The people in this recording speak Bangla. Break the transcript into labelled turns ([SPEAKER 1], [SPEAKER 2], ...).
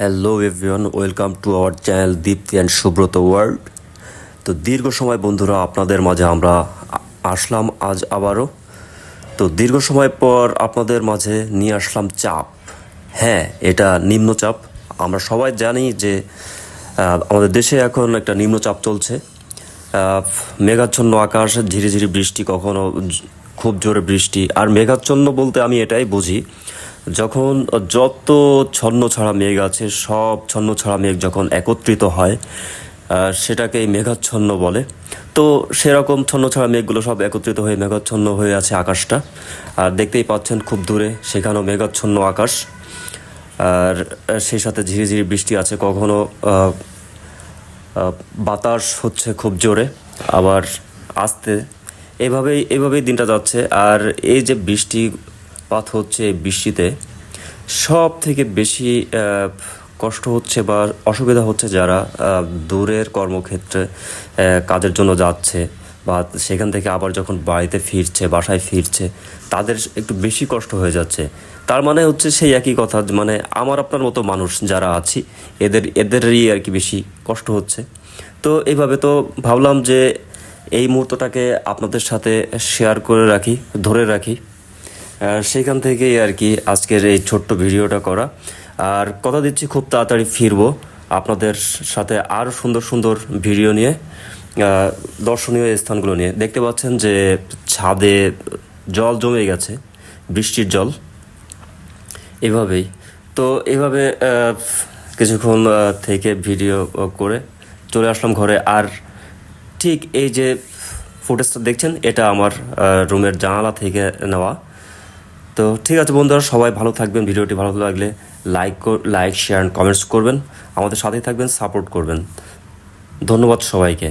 [SPEAKER 1] Hello everyone, welcome to our channel Dipti and Subrata world. তো দীর্ঘ সময় বন্ধুরা আপনাদের মাঝে আমরা আসলাম আজ আবারও। তো দীর্ঘ সময় পর আপনাদের মাঝে নিয়ে আসলাম চাপ। হ্যাঁ, এটা নিম্নচাপ। আমরা সবাই জানি যে আমাদের দেশে এখন একটা নিম্নচাপ চলছে। মেঘাচ্ছন্ন আকাশ, ঝিরিঝিরি বৃষ্টি, কখনো খুব জোরে বৃষ্টি। আর মেঘাচ্ছন্ন বলতে আমি এটাই বুঝি, যখন যত ছন্ন ছাড়া মেঘ আছে সব ছন্ন ছাড়া মেঘ যখন একত্রিত হয় সেটাকেই মেঘাচ্ছন্ন বলে। তো সেরকম ছন্ন ছাড়া মেঘগুলো সব একত্রিত হয়ে মেঘাচ্ছন্ন হয়ে আছে আকাশটা। আর দেখতেই পাচ্ছেন খুব দূরে সেখানেও মেঘাচ্ছন্ন আকাশ। আর সেই সাথে ঝিরিঝিরি বৃষ্টি আছে, কখনো বাতাস হচ্ছে খুব জোরে, আবার আস্তে। এভাবেই দিনটা যাচ্ছে। আর এই যে বৃষ্টিপাত হচ্ছে, এই বৃষ্টিতে সব থেকে বেশি কষ্ট হচ্ছে বা অসুবিধা হচ্ছে যারা দূরের কর্মক্ষেত্রে কাজের জন্য যাচ্ছে, বা সেখান থেকে আবার যখন বাসায় ফিরছে, তাদের একটু বেশি কষ্ট হয়ে যাচ্ছে। তার মানে হচ্ছে সেই একই কথা, মানে আমার আপনার মতো মানুষ যারা আছি এদেরই আর কি বেশি কষ্ট হচ্ছে। তো এইভাবে তো ভাবলাম যে এই মুহূর্তটাকে আপনাদের সাথে শেয়ার করে রাখি, ধরে রাখি। সেইখান থেকেই আর কি আজকের এই ছোট্ট ভিডিওটা করা। আর কথা দিচ্ছি খুব তাড়াতাড়ি ফিরবো আপনাদের সাথে আরও সুন্দর সুন্দর ভিডিও নিয়ে, দর্শনীয় স্থানগুলো নিয়ে। দেখতে পাচ্ছেন যে ছাদে জল জমে গেছে, বৃষ্টির জল। এভাবে কিছুক্ষণ থেকে ভিডিও করে চলে আসলাম ঘরে। আর ঠিক এই যে ফুটেজটা দেখছেন, এটা আমার রুমের জানালা থেকে নেওয়া। তো ঠিক আছে বন্ধুরা, সবাই ভালো থাকবেন। ভিডিওটি ভালো লাগলে লাইক শেয়ার অ্যান্ড কমেন্টস করবেন, আমাদের সাথেই থাকবেন, সাপোর্ট করবেন। ধন্যবাদ সবাইকে।